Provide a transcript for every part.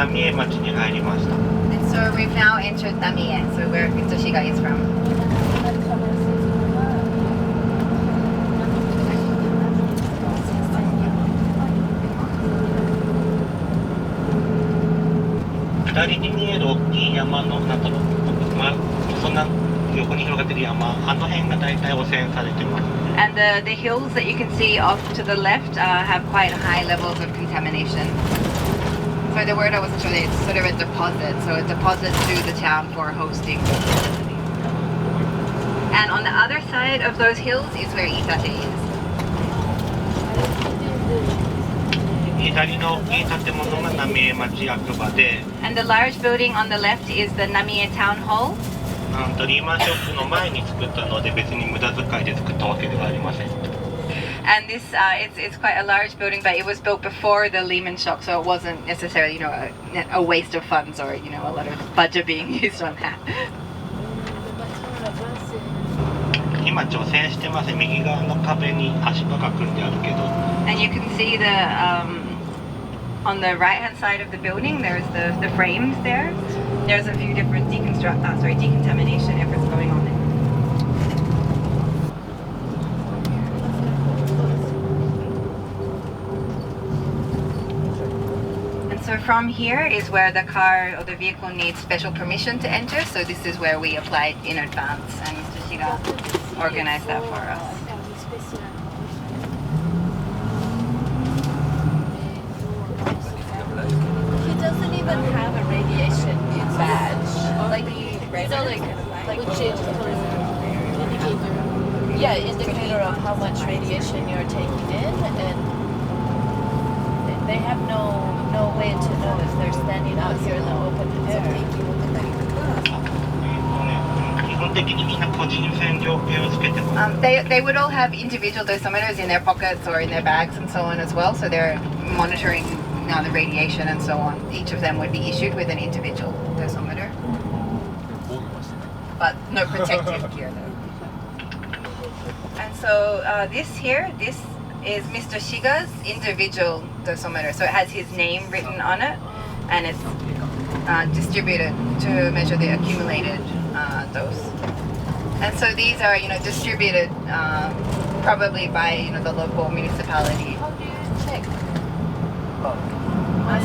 Namie 町に入りました。And so we've now entered Namie, so where Mr. Shiga is from. 左に見える大きい山のなんだろう、そんな横に広がってる山、あの辺が大体汚染されてます。And the hills that you can see off to the left have quite high levels of contamination. So the word I wasn't sure, it's sort of a deposit, so a deposit to the town for hosting. And on the other side of those hills is where Iitate is. 左の大きい建物が浪江町役場で、And the large building on the left is the Namie Town Hall. リーマンショックの前に作ったので別に無駄遣いで作ったわけではありません。And this, it's quite a large building, but it was built before the Lehman shock, so it wasn't necessarily, a waste of funds or, a lot of budget being used on that. 今除染してます。右側の壁に足場が組んであるけど。And you can see on the right-hand side of the building, there's the frames there. There's a few different decontamination efforts going on there. And so from here is where the car or the vehicle needs special permission to enter. So this is where we applied in advance, and Mr. Shiga organized that for us. Doesn't even have a radiation badge. Like which is indicator of how much radiation you're taking in, and they have no way to know if they're standing out here in the open air. 基本的にみんな個人洗浄系をつけてます。They would all have individual dosimeters in their pockets or in their bags and so on as well. So they're monitoring the radiation and so on. Each of them would be issued with an individual dosimeter, but no protective gear though. And so this is Mr. Shiga's individual dosimeter. So it has his name written on it, and it's distributed to measure the accumulated dose. And so these are, distributed probably by, the local municipality. How do you check?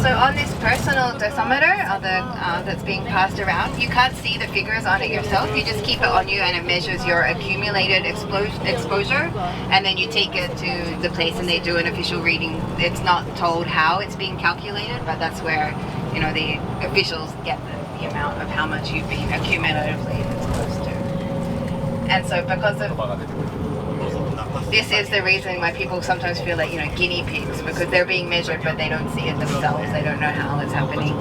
So on this personal dosimeter that's being passed around, you can't see the figures on it yourself. You just keep it on you and it measures your accumulated exposure, and then you take it to the place and they do an official reading. It's not told how it's being calculated, but that's where, the officials get the amount of how much you've been accumulatively exposed to. And so because of this is the reason why people sometimes feel like, guinea pigs, because they're being measured but they don't see it themselves, they don't know how it's happening.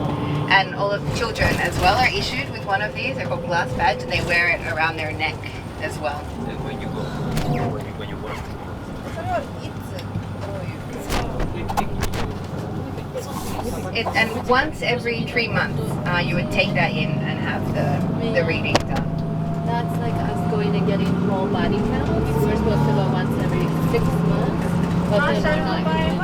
And all of the children as well are issued with one of these. They're called glass badge, and they wear it around their neck as well. When you go. And once every 3 months, you would take that in and have the reading done. That's like us going and getting whole body counts. We're supposed to go once every 6 months. But then we're not getting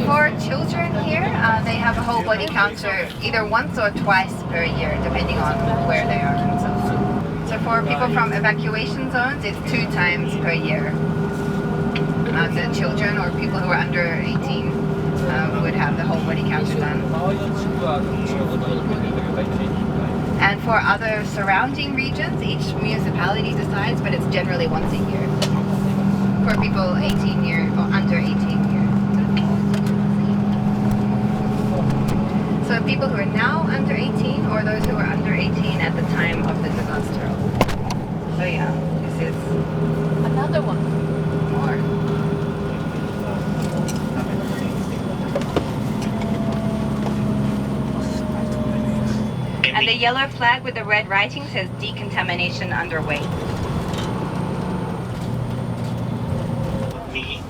For children here, they have a whole body counter either once or twice per year, depending on where they are themselves. So for people from evacuation zones, it's 2 times per year. The children or people who are under 18 would have the whole body counter done. And for other surrounding regions, each municipality decides, but it's generally once a year. For people 18 years or under 18 years. So people who are now under 18 or those who were under 18 at the time of the disaster. So yeah, this is another one. More. And the yellow flag with the red writing says decontamination underway.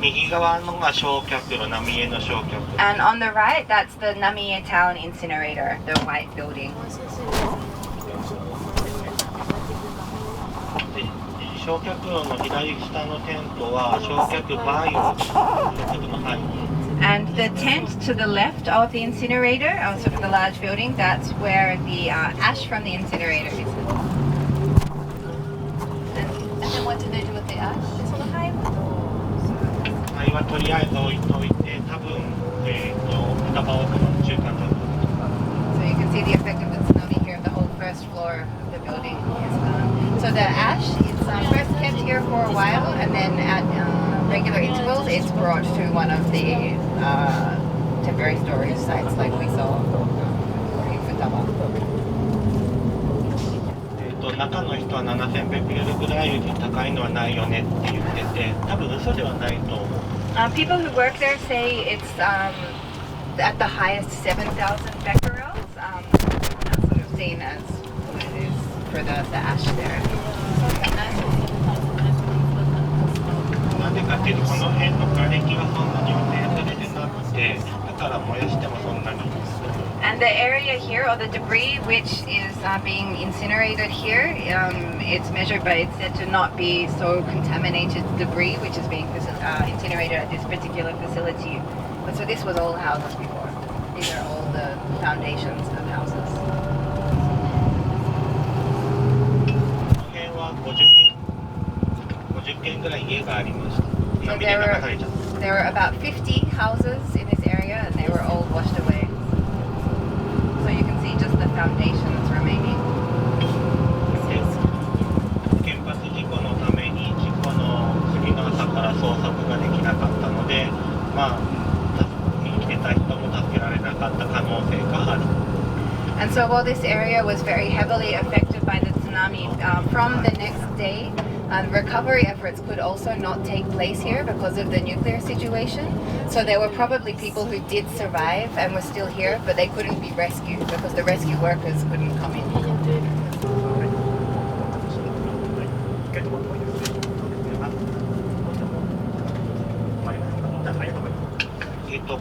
右側のが焼却炉、浪江の焼却炉。 And on the right, that's the Namie Town incinerator, the white building. 焼却炉の左下のテントは焼却バイオ焼却の範囲。 And the tent to the left of the incinerator, sort of the large building, that's where the ash from the incinerator is. And then what do they do with the ash? その灰は灰はとりあえず置いといて、多分双葉奥の中間だと。 So you can see the effect of the tsunami here. The whole first floor of the building is gone. So the ash is first kept here for a while, and then at regular intervals, it's brought to one of the temporary storage sites, like we saw in Futaba. 中の人は7000ベクレルぐらいより高いのはないよねって言ってて、多分嘘ではないと思う。People who work there say it's at the highest 7,000 becquerels. That's sort of seen as what it is for the ash there. なんでかっていうと、この辺の瓦礫がそんなに汚染されてなくて、だから燃やしてもそんなに。 And the area here, or the debris which is being incinerated here, it's measured by, it's said to not be so contaminated debris which is being incinerated at this particular facility. But so this was all houses before. These are all the foundations of houses. この辺は50軒ぐらい家がありました。 So there were about 50 houses in this area, and they were all washed away. So you can see just the foundations remaining. 原発事故のために事故の次の朝から捜索ができなかったので、まあ生きてた人も助けられなかった可能性がある。 And so while this area was very heavily affected by the tsunami, from the next day, recovery efforts could also not take place here because of the nuclear situation. So there were probably people who did survive and were still here, but they couldn't be rescued because the rescue workers couldn't come in.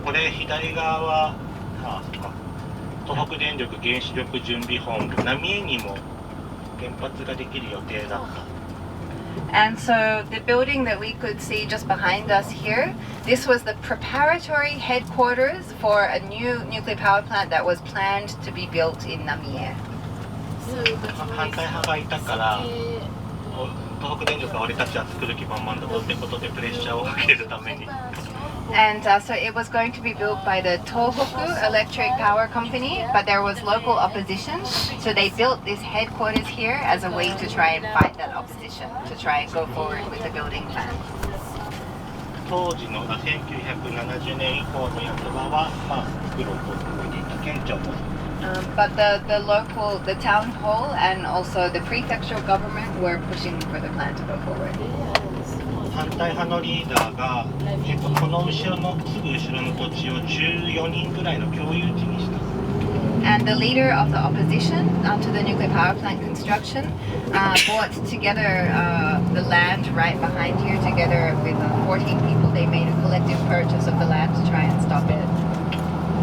これ左側は、東北電力原子力準備本部、浪江にも原発ができる予定だった。 And so the building that we could see just behind us here, this was the preparatory headquarters for a new nuclear power plant that was planned to be built in Namie. 反対派がいたから、東北電力は俺たちは作る気満々だぞってことでプレッシャーをかけるために。 And so it was going to be built by the Tohoku Electric Power Company, but there was local opposition. So they built this headquarters here as a way to try and fight that opposition, to try and go forward with the building plan. 当時の1970年以降の役場は、作ろうと思っていた県庁も。But the town hall and also the prefectural government were pushing for the plan to go forward. 反対派のリーダーが、この後ろのすぐ後ろの土地を14人ぐらいの共有地にした。 And the leader of the opposition to the nuclear power plant construction brought together the land right behind here together with 14 people. They made a collective purchase of the land to try and stop it.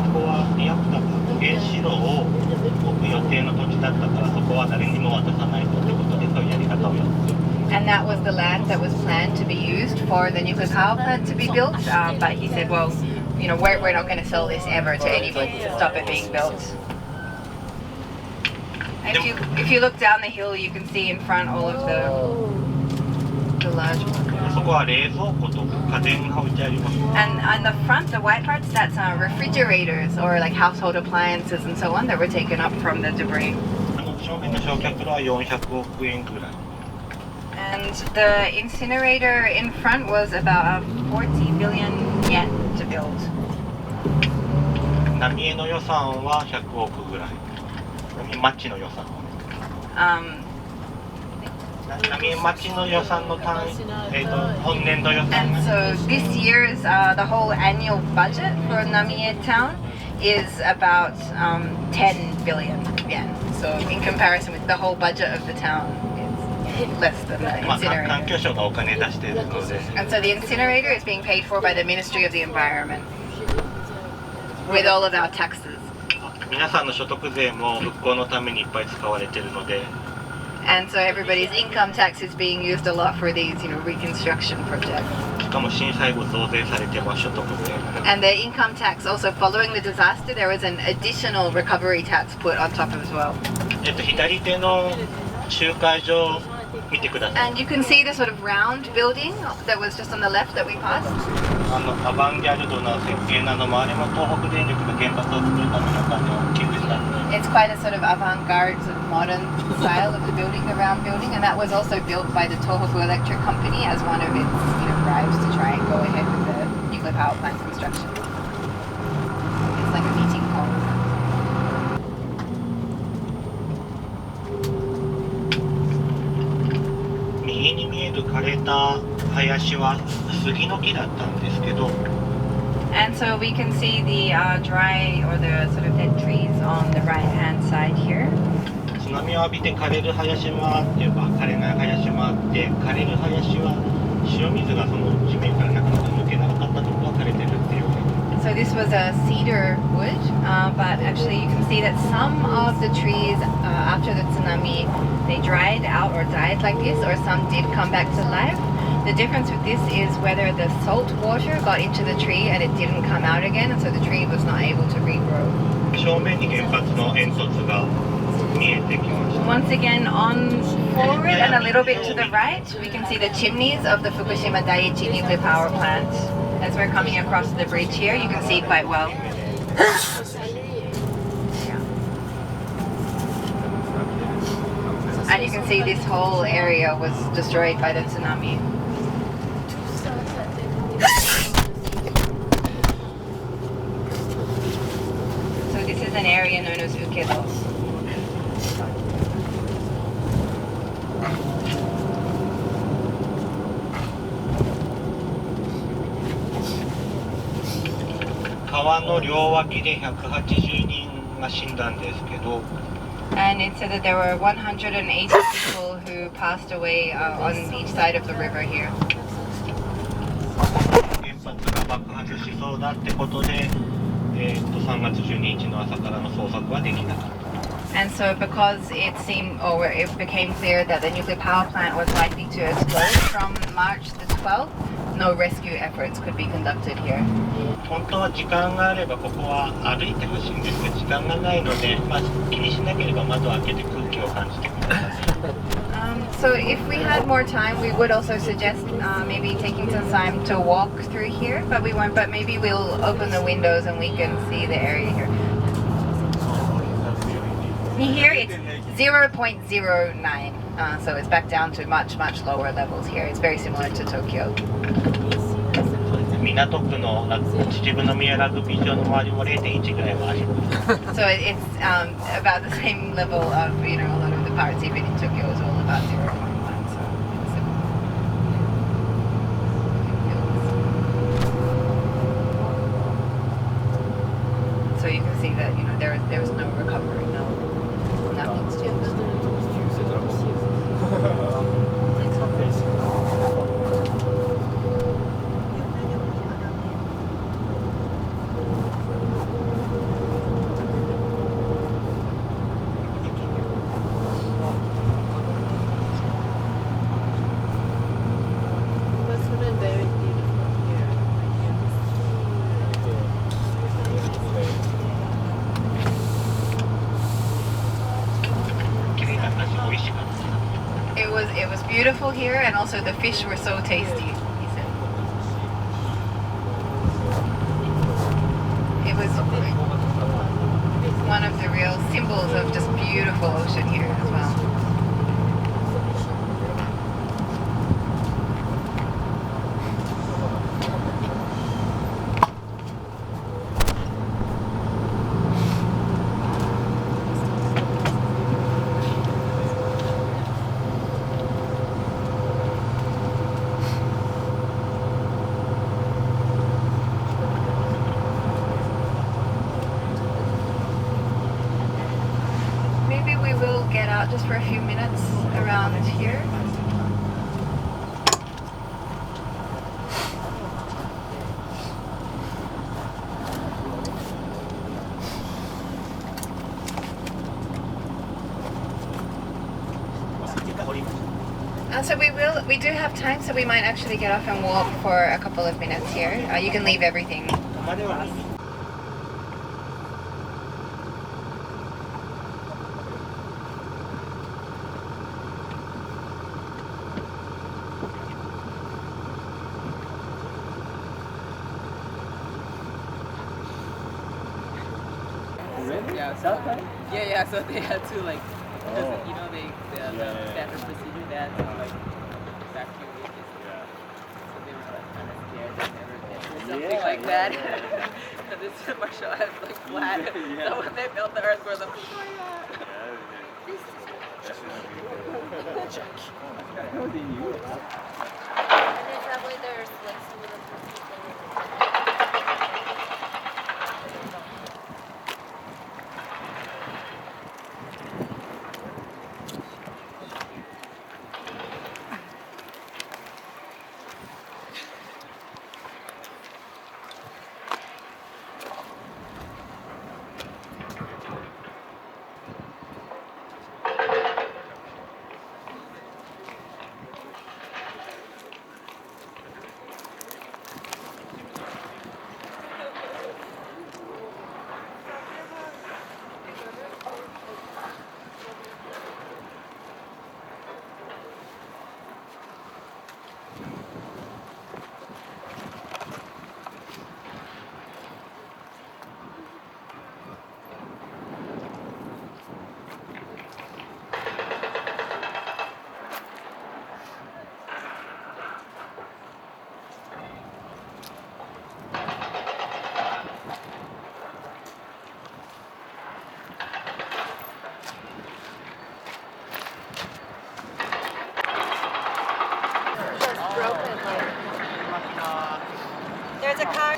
ここはリアクター原子炉を置く予定の土地だったから、そこは誰にも渡さないとってことでそういうやり方をやってる。 And that was the land that was planned to be used for the nuclear power plant to be built. But he said, well, you know, we're not going to sell this ever to anybody to stop it being built. And if you look down the hill, you can see in front all of the large ones. そこは冷蔵庫と家電が置いてあります。 And on the front, the white parts, that's refrigerators or like household appliances and so on that were taken up from the debris. 正面の焼却炉は400億円ぐらい。 And the incinerator in front was about 40 billion yen to build. 浪江の予算は100億ぐらい。町の予算。浪江町の予算の単位、本年度予算。 And so this year's the whole annual budget for Namie Town is about 10 billion yen. So in comparison with the whole budget of the town, it's less than the 環境 incinerator. 省がお金出しているので。 And so the incinerator is being paid for by the Ministry of the Environment with all of our taxes. 皆さんの所得税も復興のためにいっぱい使われているので。And so everybody's income tax is being used a lot for these, reconstruction projects. しかも震災後増税されて場所特定。 And the income tax also following the disaster, there was an additional recovery tax put on top as well. 左手の集会場見てください。 And you can see the sort of round building that was just on the left that we passed. アバンギャルドな設計なのもあれも東北電力が原発を作るためのお金を寄付した。 It's quite a sort of avant-garde, sort of modern style of the building, the round building, and that was also built by the Tohoku Electric Company as one of its bribes to try and go ahead with the nuclear power plant construction. It's like a meeting hall. 右に見える枯れた林は杉の木だったんですけど、 And so we can see the dry or the sort of dead trees on the right-hand side here. 津波を浴びて枯れる林もあって枯れない林もあって、枯れる林は塩水がその地面からなかなか抜けなかったところが枯れてるっていう。 So this was a cedar wood, but actually you can see that some of the trees after the tsunami, they dried out or died like this, or some did come back to life. The difference with this is whether the salt water got into the tree and it didn't come out again, and so the tree was not able to regrow. 正面に原発の煙突が見えてきました。 Once again, on forward and a little bit to the right, we can see the chimneys of the Fukushima Daiichi nuclear power plant. As we're coming across the bridge here, you can see quite well. And you can see this whole area was destroyed by the tsunami. So this is an area known as Ukedo. And it said that there were 180 people who passed away on each side of the river here. 原発が爆発しそうだってことで、3月12日の朝からの捜索はできなかった。 And so because it seemed, or it became clear that the nuclear power plant was likely to explode from March the 12th, no rescue efforts could be conducted here. 本当は時間があればここは歩いてほしいんですが、時間がないので、気にしなければ窓を開けて空気を感じてください。So if we had more time, we would also suggest maybe taking some time to walk through here, but we won't. But maybe we'll open the windows and we can see the area here. Here it's 0.09, so it's back down to much lower levels here. It's very similar to Tokyo. 港区の秩父宮ラグビー場の周りも 0.1 ぐらいはあります。So it's about the same level of, a lot of the parts even in Tokyo is all about 0.1. So you can see that, there was no recovery, nothing's changed. It was beautiful here, and also the fish were so tasty, he said. It was one of the real symbols of just beautiful ocean here as well. Just for a few minutes around here. So we do have time, so we might actually get off and walk for a couple of minutes here. You can leave everything. までは Yeah, so, yeah, so they had to like, because you know the standard procedure they had to like evacuate this. So they were like kind of scared they never get or something like that. And this martial arts like flat. So when they felt the earth, were like, oh my god. Probably there's like some of the There's a car.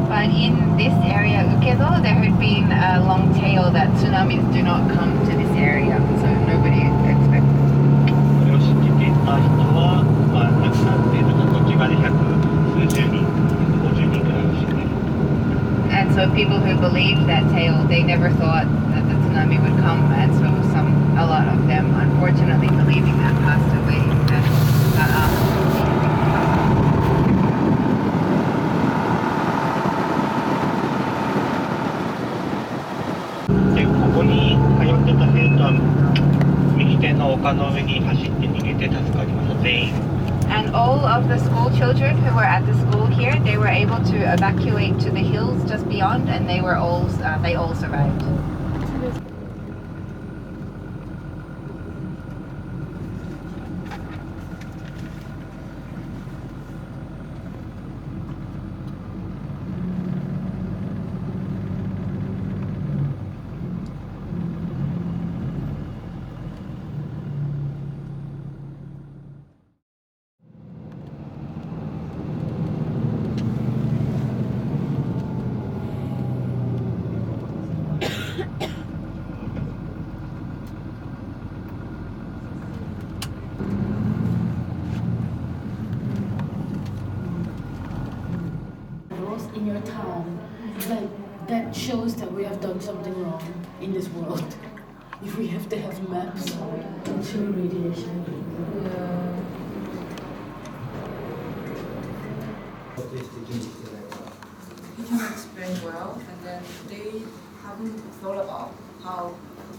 But in this area, Ukedo, there had been a long tale that tsunamis do not come to this area, so nobody expected. これを知っていた人は、まあ、亡くなっているとこっち側で百数十人、150人くらいですよね。And so people who believed that tale, they never thought that the tsunami would come, and so a lot of them, unfortunately, believing that, passed away. And, で、ここに通ってた生徒は右手の丘の上に走って逃げて助かりました、全員。And all of the school children who were at the school here, they were able to evacuate to the hills just beyond, and they all survived. that shows that we have done something wrong in this world. If we have to have maps and show radiation. He can explain well, and then they haven't thought about how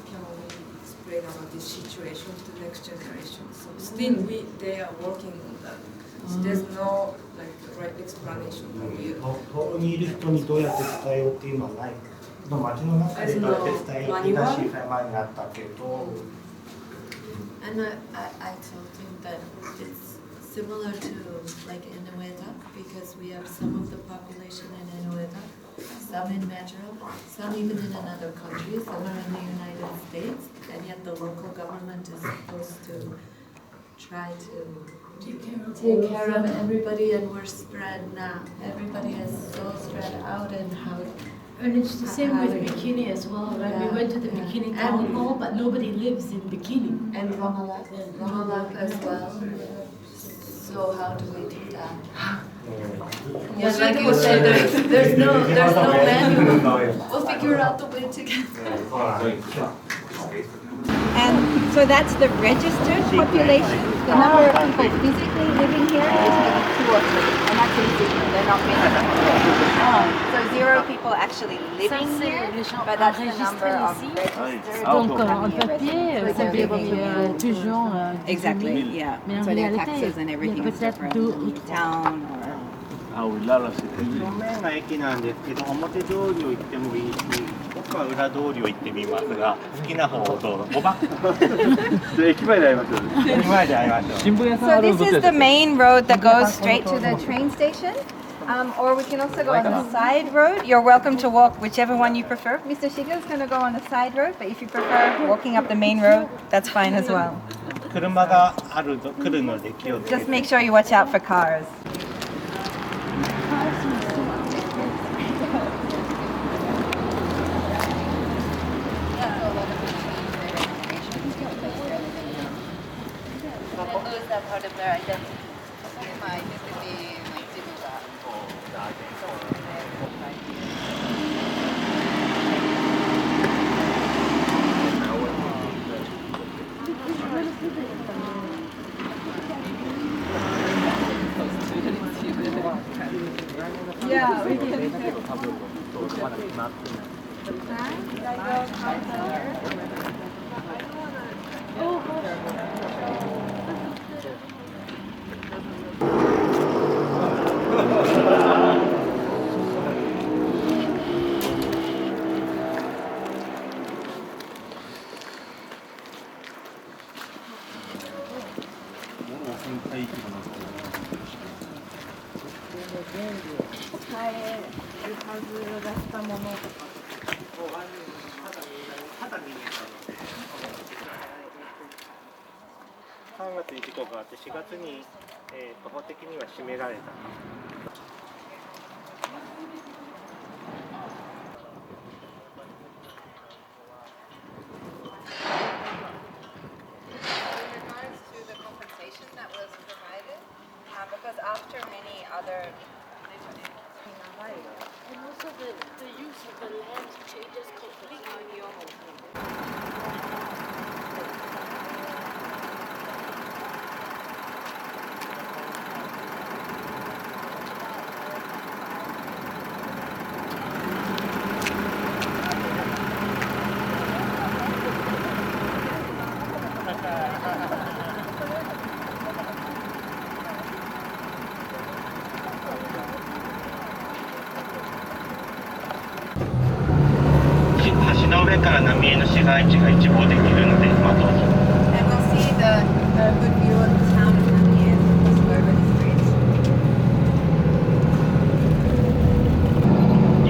can we explain about this situation to the next generation. So still, they are working on that. So there's no like right explanation for you. 遠にいる人にどうやって伝えようっていうのはない。街の中でどうやって伝えようってなし前になったけど。And I told him that it's similar to like in Ueda, because we have some of the population in Ueda, some in Metro, some even in another countries, some are in the United States, and yet the local government is supposed to try to take care of everybody, and we're spread now. Everybody is so spread out, and how. And it's the same with Bikini as well, right? Yeah. We went to the Bikini town hall, but nobody lives in Bikini. And Ronalak as well. So how do we do that? Yeah, like you said, there's no manual. We'll figure out the way to get there. And so that's the registered population. The number of people physically living here is maybe 2 or 3, and that's in Sydney. They're not many. So 0 people actually living here, but that's the number of registered. Donc en papier, ça veut dire toujours. Exactly, yeah. So their taxes and everything is different. Town or... 正面が駅なんですけど、表通りを行ってもいいし、僕は裏通りを行ってみますが、好きな方をどうぞ。駅前で会いましょう。駅前で会いましょう。 So this is the main road that goes straight to the train station. Or we can also go on the side road. You're welcome to walk whichever one you prefer. Mr. Shiga is going to go on the side road, but if you prefer walking up the main road, that's fine as well. 車が来るので気をつけて。 Just make sure you watch out for cars. Lose that part of their identity. Yeah, we can. ...3月に事故があって4月に、法的には閉められた。Because after many other And also the use of the land changes completely. And we'll see the good view of the town of Namie as we go over the streets.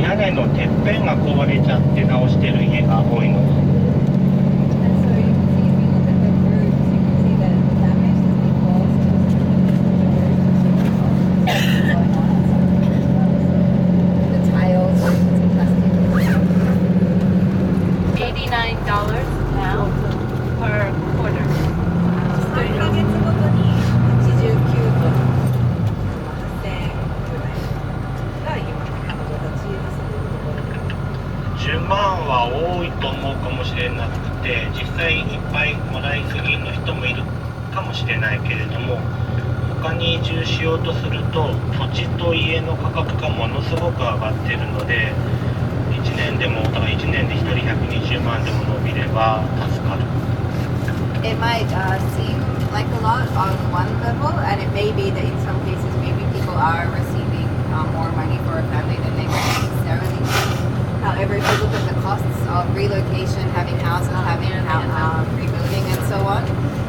屋根のてっぺんが壊れちゃって直してる家が多いの。 And so you can see, if you look at the roofs, you can see that it's damaged as we close to the tiles, plastic. $89 now per quarter. 3ヶ月ごとに89分8000円ぐらいが今の形ですね。れないけれども、他に移住しようとすると土地と家の価格がものすごく上がってるので、1年でもだから1年で1人120万でも伸びれば助かる。 It might seem like a lot on one level, and it may be that in some cases maybe people are receiving more money for a family than they necessarily need. However, if you look at the costs of relocation, having houses, having rebuilding and so on,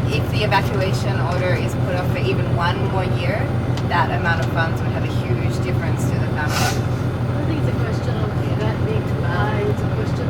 if the evacuation order is put off for even one more year, that amount of funds would have a huge difference to the family. I think it's a question of that being too high. It's a question